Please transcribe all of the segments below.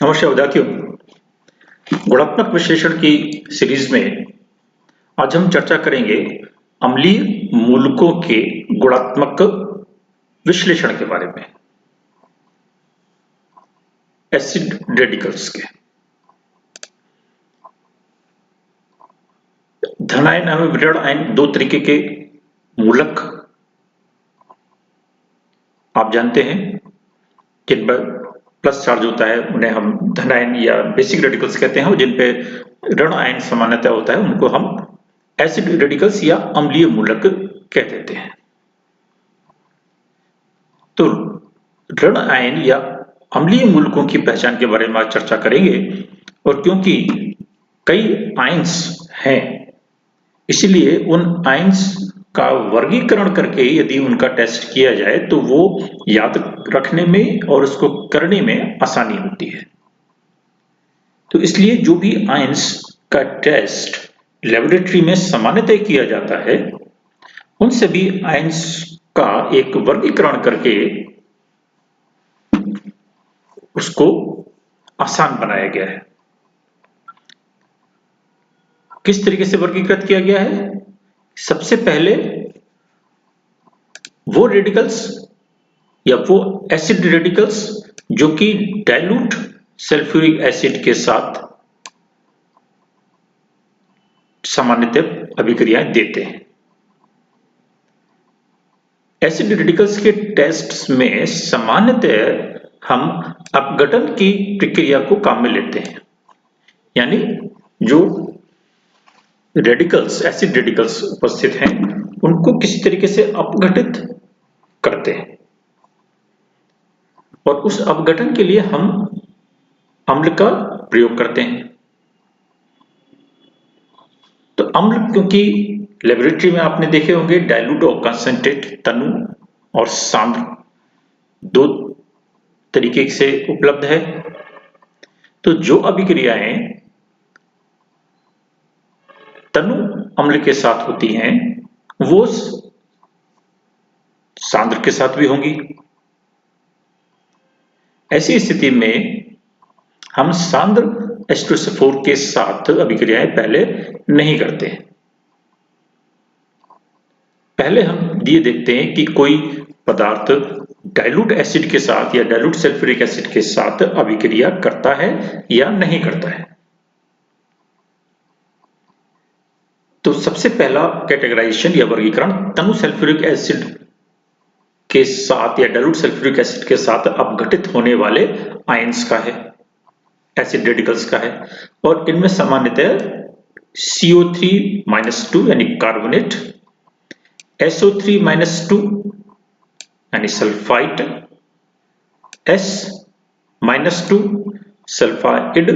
नमस्कार विद्यार्थियों, गुणात्मक विश्लेषण की सीरीज में आज हम चर्चा करेंगे अम्लीय मूलकों के गुणात्मक विश्लेषण के बारे में, एसिड रेडिकल्स के। धन आयन एवं ऋण आयन दो तरीके के मूलक आप जानते हैं, जिन पर प्लस चार्ज होता है उन्हें हम धन आयन या बेसिक रेडिकल्स कहते हैं, और जिन पे ऋण आयन सामान्यतः होता है उनको हम एसिड रेडिकल्स या अम्लीय मूलक कह देते हैं। तो ऋण आयन या अम्लीय मूलकों की पहचान के बारे में आज चर्चा करेंगे, और क्योंकि कई आयन्स हैं इसलिए उन आयन्स का वर्गीकरण करके यदि उनका टेस्ट किया जाए तो वो याद रखने में और उसको करने में आसानी होती है। तो इसलिए जो भी आयन्स का टेस्ट लेबोरेटरी में सामान्यतः किया जाता है उन सभी आयन्स का एक वर्गीकरण करके उसको आसान बनाया गया है। किस तरीके से वर्गीकृत किया गया है? सबसे पहले वो रेडिकल्स या वो एसिड रेडिकल्स जो कि डाइल्यूट सल्फ्यूरिक एसिड के साथ सामान्यतः अभिक्रियाएं देते हैं। एसिड रेडिकल्स के टेस्ट में सामान्यतः हम अपघटन की प्रक्रिया को काम में लेते हैं, यानी जो रेडिकल्स एसिड रेडिकल्स उपस्थित हैं उनको किसी तरीके से अपघटित करते हैं, और उस अपघटन के लिए हम अम्ल का प्रयोग करते हैं। तो अम्ल, क्योंकि लेबोरेटरी में आपने देखे होंगे डाइल्यूट और कंसंट्रेट तनु और सांद्र दो तरीके से उपलब्ध है। तो जो अभिक्रियाएं तनु अम्ल के साथ होती हैं वो सांद्र के साथ भी होंगी। ऐसी स्थिति में हम सांद्र H2SO4 के साथ अभिक्रियाएं पहले नहीं करते। पहले हम ये देखते हैं कि कोई पदार्थ डाइल्यूट एसिड के साथ या डाइल्यूट सल्फ्यूरिक एसिड के साथ अभिक्रिया करता है या नहीं करता है। तो सबसे पहला कैटेगराइजेशन या वर्गीकरण तनु सल्फ्यूरिक एसिड के साथ या डाइल्यूट सल्फ्यूरिक एसिड के साथ अपघटित होने वाले आयन्स का है, एसिड रेडिकल्स का है, और इनमें सामान्यतः CO3-2 यानी कार्बोनेट, SO3-2 यानी सल्फाइड, S-2 सल्फाइड,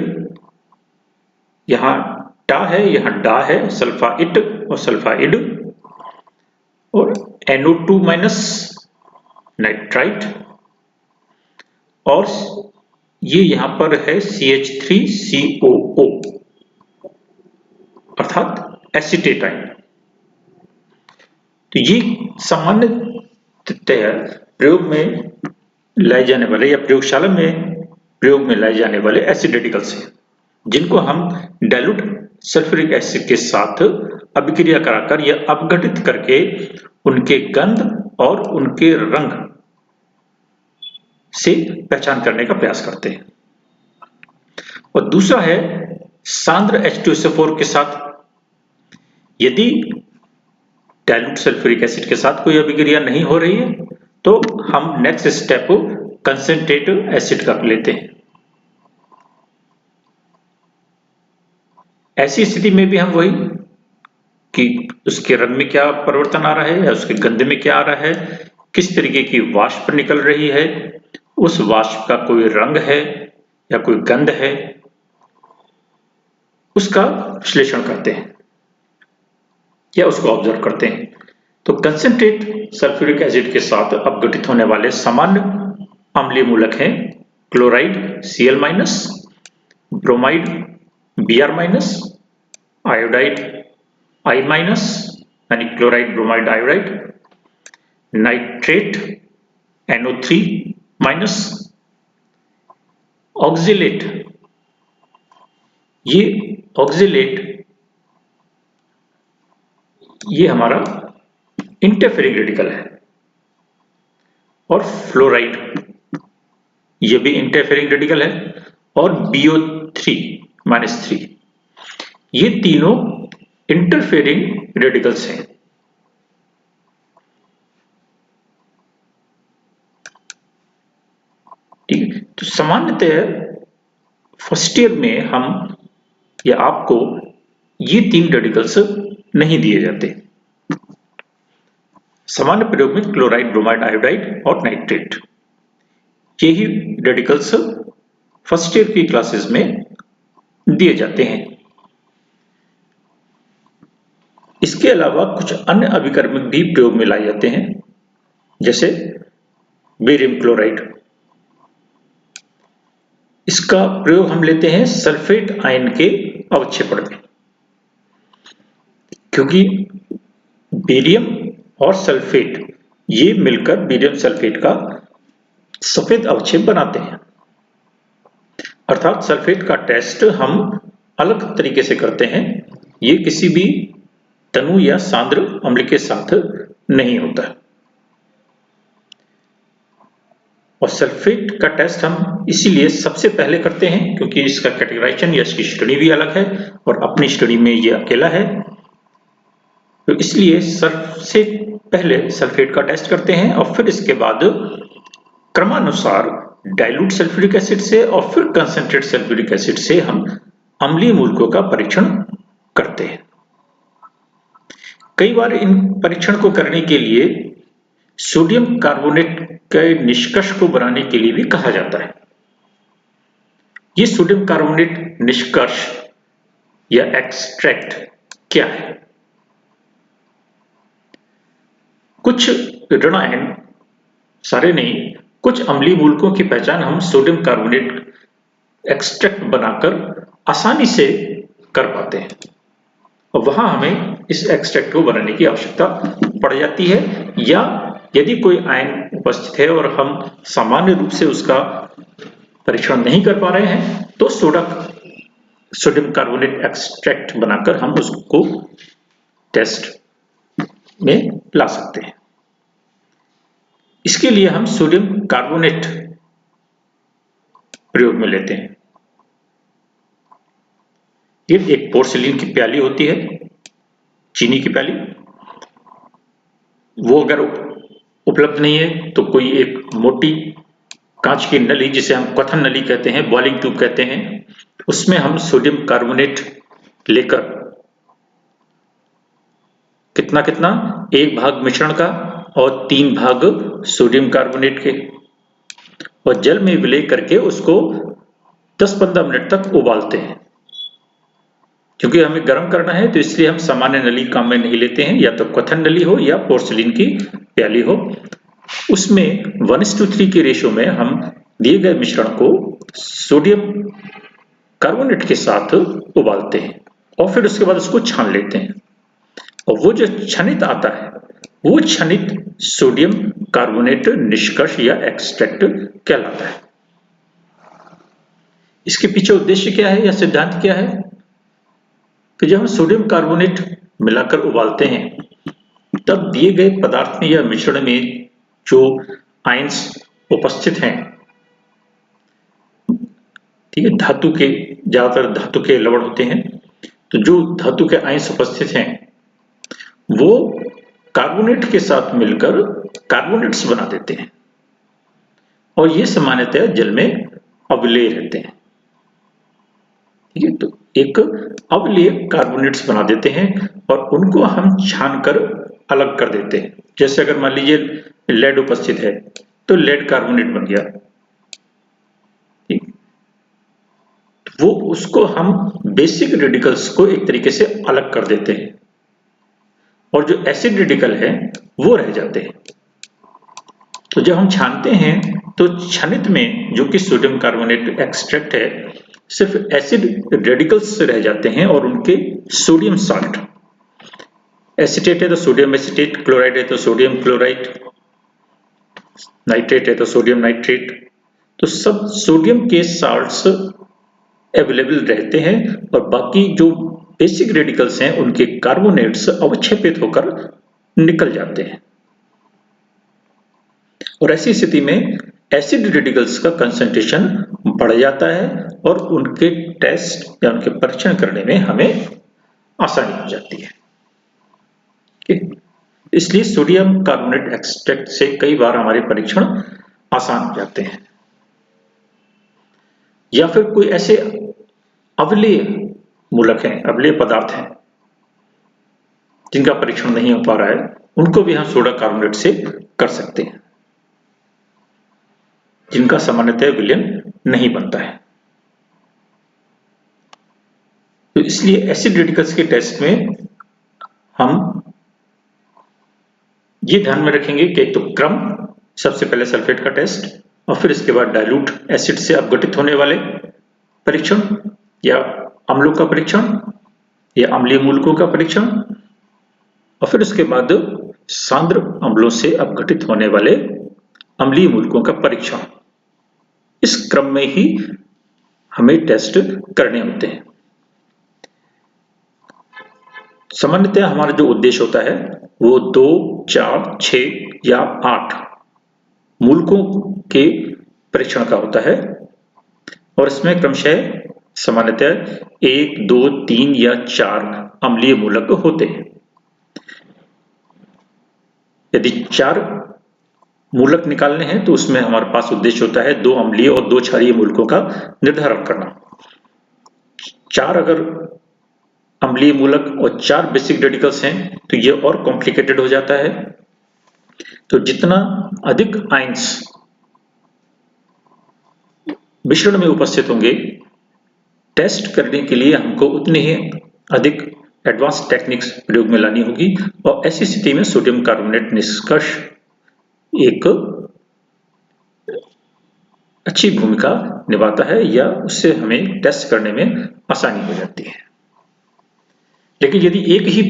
यहां टा है यहां डा है, सल्फाइड और सल्फाइड, और NO2- नाइट्राइट, और ये यहां पर है CH3COO अर्थात एसीटेट आयन। तो ये सामान्यतः प्रयोग में लाए जाने वाले या प्रयोगशाला में प्रयोग में लाए जाने वाले एसिड रेडिकल्स हैं, जिनको हम डाइल्यूट सल्फ्यूरिक एसिड के साथ अभिक्रिया कराकर या अपघटित करके उनके गंध और उनके रंग से पहचान करने का प्रयास करते हैं। और दूसरा है सांद्र H2SO4 के साथ। यदि डाइल्यूट सल्फ्यूरिक एसिड के साथ कोई अभिक्रिया नहीं हो रही है तो हम नेक्स्ट स्टेप कंसंट्रेट एसिड का लेते हैं। ऐसी स्थिति में भी हम वही कि उसके रंग में क्या परिवर्तन आ रहा है या उसके गंध में क्या आ रहा है, किस तरीके की वाष्प निकल रही है, उस वाष्प का कोई रंग है या कोई गंध है, उसका विश्लेषण करते हैं या उसको ऑब्जर्व करते हैं। तो कंसंट्रेट सल्फ्यूरिक एसिड के साथ अपघटित होने वाले सामान्य अम्लीय मूलक हैं chloride Cl-, bromide Br-, iodide I- यानी chloride bromide iodide, nitrate NO3-, oxalate, ये ऑक्जिलेट ये हमारा इंटरफेरिंग रेडिकल है, और फ्लोराइड ये भी इंटरफेरिंग रेडिकल है, और BO3-3 ये तीनों इंटरफेरिंग रेडिकल्स हैं। ठीक है, तो सामान्यतः फर्स्ट ईयर में हम या आपको ये 3 रेडिकल्स नहीं दिए जाते। सामान्य प्रयोग में क्लोराइड, ब्रोमाइड, आयोडाइड और नाइट्रेट, यही रेडिकल्स फर्स्ट ईयर की क्लासेस में दिए जाते हैं। इसके अलावा कुछ अन्य अभिकर्मक भी प्रयोग में लाए जाते हैं, जैसे बेरियम क्लोराइड। इसका प्रयोग हम लेते हैं सल्फेट आयन के अवक्षेपण में, क्योंकि बेरियम और सल्फेट ये मिलकर बेरियम सल्फेट का सफेद अवक्षेप बनाते हैं। अर्थात सल्फेट का टेस्ट हम अलग तरीके से करते हैं, ये किसी भी तनु या सांद्र अम्ल के साथ नहीं होता। और सल्फेट का टेस्ट हम इसीलिए सबसे पहले करते हैं क्योंकि इसका कैटेगराइजेशन या इसकी श्रेणी भी अलग है और अपनी श्रेणी में ये अकेला है, तो इसलिए सबसे पहले सल्फेट का टेस्ट करते हैं और फिर इसके बाद क्रमानुसार डाइल्यूट सल्फ्यूरिक एसिड से और फिर कंसंट्रेट सल्फ्यूरिक एसिड से हम अम्लीय मूलकों का परीक्षण करते हैं। कई बार इन परीक्षण को करने के लिए सोडियम कार्बोनेट के निष्कर्ष को बनाने के लिए भी कहा जाता है। ये सोडियम कार्बोनेट निष्कर्ष या एक्सट्रैक्ट क्या है? कुछ ऋण आयन, सारे नहीं, कुछ अम्लीय मूलकों की पहचान हम सोडियम कार्बोनेट एक्सट्रैक्ट बनाकर आसानी से कर पाते हैं, और वहां हमें इस एक्सट्रैक्ट को बनाने की आवश्यकता पड़ जाती है। या यदि कोई आयन उपस्थित है और हम सामान्य रूप से उसका परीक्षण नहीं कर पा रहे हैं, तो सोडियम कार्बोनेट एक्सट्रैक्ट बनाकर हम उसको टेस्ट में ला सकते हैं। इसके लिए हम सोडियम कार्बोनेट प्रयोग में लेते हैं। ये एक पोर्सिलीन की प्याली होती है, चीनी की प्याली। वो अगर उपलब्ध नहीं है तो कोई एक मोटी कांच की नली, जिसे हम क्वथन नली कहते हैं, बॉइलिंग ट्यूब कहते हैं, उसमें हम सोडियम कार्बोनेट लेकर कितना 1 भाग मिश्रण का और 3 भाग सोडियम कार्बोनेट के, और जल में विलय करके उसको 10-15 मिनट तक उबालते हैं। क्योंकि हमें गर्म करना है तो इसलिए हम सामान्य नली काम में नहीं लेते हैं, या तो क्वथन नली हो या पोर्सिलीन की प्याली हो। उसमें 1:3 के रेशो में हम दिए गए मिश्रण को सोडियम कार्बोनेट के साथ उबालते हैं और फिर उसके बाद उसको छान लेते हैं, और वो जो छनित आता है वो छनित सोडियम कार्बोनेट निष्कर्ष या एक्सट्रैक्ट कहलाता है। इसके पीछे उद्देश्य क्या है या सिद्धांत क्या है कि जब हम सोडियम कार्बोनेट मिलाकर उबालते हैं तब दिए गए पदार्थ में या मिश्रण में जो आयंस उपस्थित हैं, ठीक है, धातु के, ज्यादातर धातु के लवण होते हैं, तो जो धातु के आयंस उपस्थित हैं वो कार्बोनेट के साथ मिलकर कार्बोनेट्स बना देते हैं, और ये सामान्यतः जल में अवलेय रहते हैं। ठीक है, तो एक अवलेय कार्बोनेट्स बना देते हैं और उनको हम छानकर अलग कर देते हैं। जैसे अगर मान लीजिए लेड उपस्थित है तो लेड कार्बोनेट बन गया, ठीक, वो उसको हम बेसिक रेडिकल्स को एक तरीके से अलग कर देते हैं, और जो एसिड रेडिकल है वो रह जाते हैं। तो जब हम छानते हैं तो छनित में जो कि सोडियम कार्बोनेट एक्सट्रैक्ट है, सिर्फ एसिड रेडिकल्स रह जाते हैं और उनके सोडियम साल्ट, एसिटेट है तो सोडियम एसिटेट, क्लोराइड है तो सोडियम क्लोराइड, नाइट्रेट है तो सोडियम नाइट्रेट, तो सब सोडियम के साल्ट्स अवेलेबल रहते हैं और बाकी जो बेसिक रेडिकल्स हैं उनके कार्बोनेट्स अवक्षेपित होकर निकल जाते हैं और ऐसी स्थिति में एसिड रेडिकल्स का कंसंट्रेशन बढ़ जाता है और उनके टेस्ट या उनके परीक्षण करने में हमें आसानी हो जाती है। इसलिए सोडियम कार्बोनेट एक्सट्रैक्ट से कई बार हमारे परीक्षण आसान हो जाते हैं। या फिर कोई ऐसे अवलेय मूलक हैं, अवलेय पदार्थ हैं जिनका परीक्षण नहीं हो पा रहा है, उनको भी हम सोडा कार्बोनेट से कर सकते हैं जिनका सामान्यतः विलयन नहीं बनता है। तो इसलिए एसिड रेडिकल्स के टेस्ट में हम ये ध्यान में रखेंगे कि तो क्रम, सबसे पहले सल्फेट का टेस्ट और फिर इसके बाद डाइल्यूट एसिड से अपघटित होने वाले परीक्षण या अम्लों का परीक्षण या अम्लीय मूलकों का परीक्षण और फिर उसके बाद सांद्र अम्लों से अपघटित होने वाले अम्लीय मूलकों का परीक्षण। इस क्रम में ही हमें टेस्ट करने होते हैं। सामान्यतः हमारा जो उद्देश्य होता है वो 2, 4, 6 या 8 मूलकों के परीक्षण का होता है और इसमें क्रमशः सामान्यतः 1, 2, 3 या 4 अम्लीय मूलक होते हैं। यदि 4 मूलक निकालने हैं तो उसमें हमारे पास उद्देश्य होता है 2 अम्लीय और 2 क्षारीय मूलकों का निर्धारण करना। 4 अगर अम्लीय मूलक और 4 बेसिक रेडिकल्स हैं तो ये और कॉम्प्लिकेटेड हो जाता है। तो जितना अधिक आयंस मिश्रण में उपस्थित होंगे, टेस्ट करने के लिए हमको उतनी ही अधिक एडवांस टेक्निक्स प्रयोग में लानी होगी और ऐसी स्थिति में सोडियम कार्बोनेट निष्कर्ष एक अच्छी भूमिका निभाता है या उससे हमें टेस्ट करने में आसानी हो जाती है। लेकिन यदि एक ही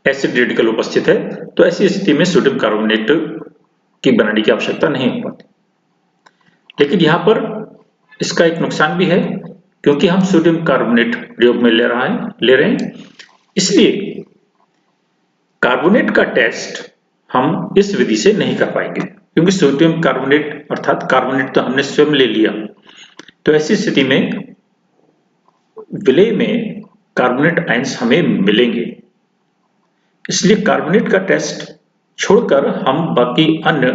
एसिड रेडिकल उपस्थित है तो ऐसी स्थिति में सोडियम कार्बोनेट की बनाने की आवश्यकता नहीं हो पाती। लेकिन यहाँ पर इसका एक नुकसान भी है क्योंकि हम सोडियम कार्बोनेट प्रयोग में ले रहे हैं, इसलिए कार्बोनेट का टेस्ट हम इस विधि से नहीं कर पाएंगे क्योंकि सोडियम कार्बोनेट अर्थात कार्बोनेट तो हमने स्वयं ले लिया। तो ऐसी स्थिति में विलय में कार्बोनेट आयंस हमें मिलेंगे, इसलिए कार्बोनेट का टेस्ट छोड़कर हम बाकी अन्य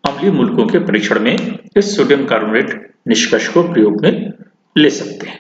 अम्लीय मूलकों के परीक्षण में इस सोडियम कार्बोनेट निष्कर्ष को प्रयोग में ले सकते हैं।